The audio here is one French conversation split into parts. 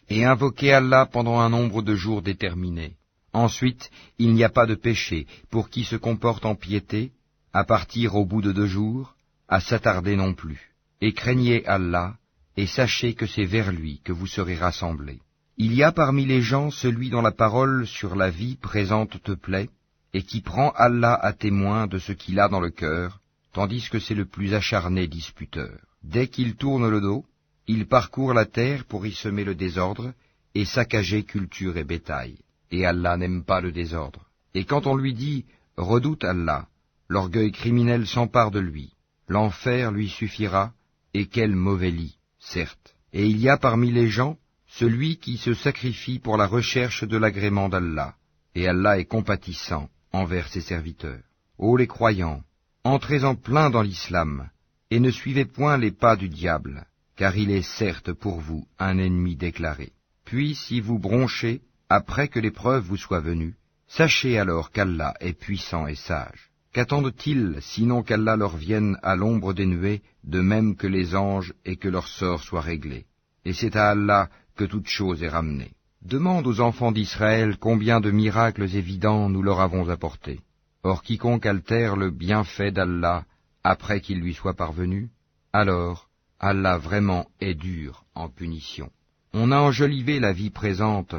et invoquez Allah pendant un nombre de jours déterminé. Ensuite, il n'y a pas de péché pour qui se comporte en piété, à partir au bout de 2 jours, à s'attarder non plus. Et craignez Allah, et sachez que c'est vers lui que vous serez rassemblés. Il y a parmi les gens celui dont la parole sur la vie présente te plaît, et qui prend Allah à témoin de ce qu'il a dans le cœur, tandis que c'est le plus acharné disputeur. Dès qu'il tourne le dos, il parcourt la terre pour y semer le désordre, et saccager culture et bétail. Et Allah n'aime pas le désordre. Et quand on lui dit « Redoute Allah », l'orgueil criminel s'empare de lui. L'enfer lui suffira, et quel mauvais lit, certes. Et il y a parmi les gens celui qui se sacrifie pour la recherche de l'agrément d'Allah, et Allah est compatissant envers ses serviteurs. Ô les croyants, entrez en plein dans l'islam, et ne suivez point les pas du diable, car il est certes pour vous un ennemi déclaré. Puis si vous bronchez, après que l'épreuve vous soit venue, sachez alors qu'Allah est puissant et sage. Qu'attendent-ils, sinon qu'Allah leur vienne à l'ombre des nuées, de même que les anges, et que leur sort soit réglé. Et c'est à Allah que toute chose est ramenée. Demande aux enfants d'Israël combien de miracles évidents nous leur avons apportés. Or quiconque altère le bienfait d'Allah après qu'il lui soit parvenu, alors Allah vraiment est dur en punition. On a enjolivé la vie présente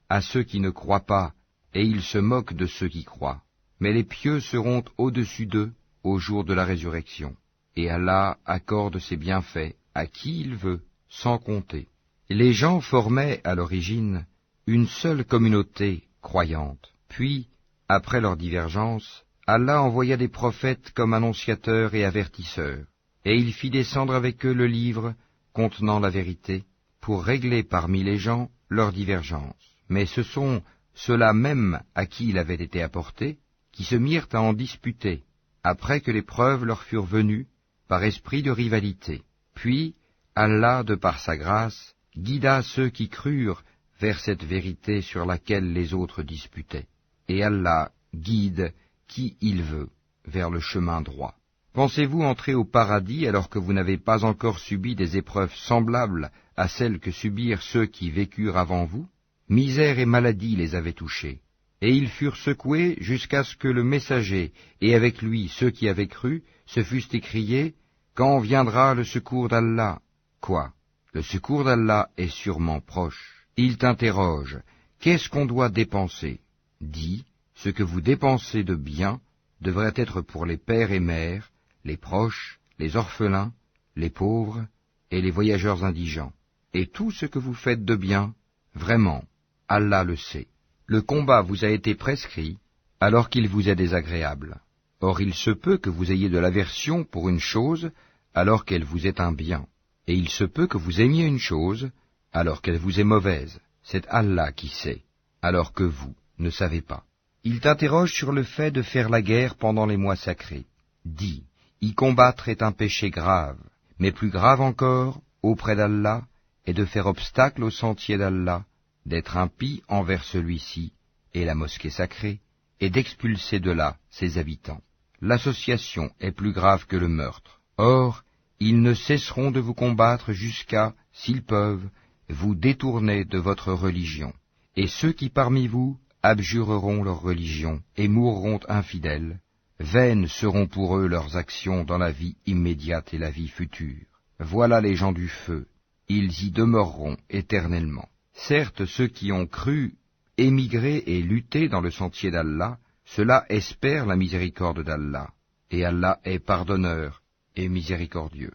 à ceux qui ne croient pas, et ils se moquent de ceux qui croient. Mais les pieux seront au-dessus d'eux au jour de la résurrection. Et Allah accorde ses bienfaits à qui il veut, sans compter. Les gens formaient, à l'origine, une seule communauté croyante. Puis, après leur divergence, Allah envoya des prophètes comme annonciateurs et avertisseurs, et il fit descendre avec eux le livre contenant la vérité, pour régler parmi les gens leurs divergences. Mais ce sont ceux-là même à qui il avait été apporté, qui se mirent à en disputer, après que les preuves leur furent venues, par esprit de rivalité. Puis, Allah, de par sa grâce, guida ceux qui crurent vers cette vérité sur laquelle les autres disputaient. Et Allah guide qui il veut vers le chemin droit. Pensez-vous entrer au paradis alors que vous n'avez pas encore subi des épreuves semblables à celles que subirent ceux qui vécurent avant vous? Misère et maladie les avaient touchés, et ils furent secoués jusqu'à ce que le messager, et avec lui ceux qui avaient cru, se fussent écriés, « Quand viendra le secours d'Allah ?» Quoi? Le secours d'Allah est sûrement proche. Il t'interroge, qu'est-ce qu'on doit dépenser? Dis, ce que vous dépensez de bien devrait être pour les pères et mères, les proches, les orphelins, les pauvres et les voyageurs indigents. Et tout ce que vous faites de bien, vraiment, Allah le sait. Le combat vous a été prescrit alors qu'il vous est désagréable. Or il se peut que vous ayez de l'aversion pour une chose alors qu'elle vous est un bien. Et il se peut que vous aimiez une chose alors qu'elle vous est mauvaise. C'est Allah qui sait, alors que vous ne savez pas. Il t'interroge sur le fait de faire la guerre pendant les mois sacrés. Dis, y combattre est un péché grave, mais plus grave encore, auprès d'Allah, est de faire obstacle au sentier d'Allah, d'être impie envers celui-ci et la mosquée sacrée, et d'expulser de là ses habitants. L'association est plus grave que le meurtre. Or, ils ne cesseront de vous combattre jusqu'à, s'ils peuvent, vous détourner de votre religion. Et ceux qui parmi vous abjureront leur religion et mourront infidèles, vaines seront pour eux leurs actions dans la vie immédiate et la vie future. Voilà les gens du feu, ils y demeureront éternellement. Certes, ceux qui ont cru, émigré et lutté dans le sentier d'Allah, ceux-là espèrent la miséricorde d'Allah, et Allah est pardonneur et miséricordieux.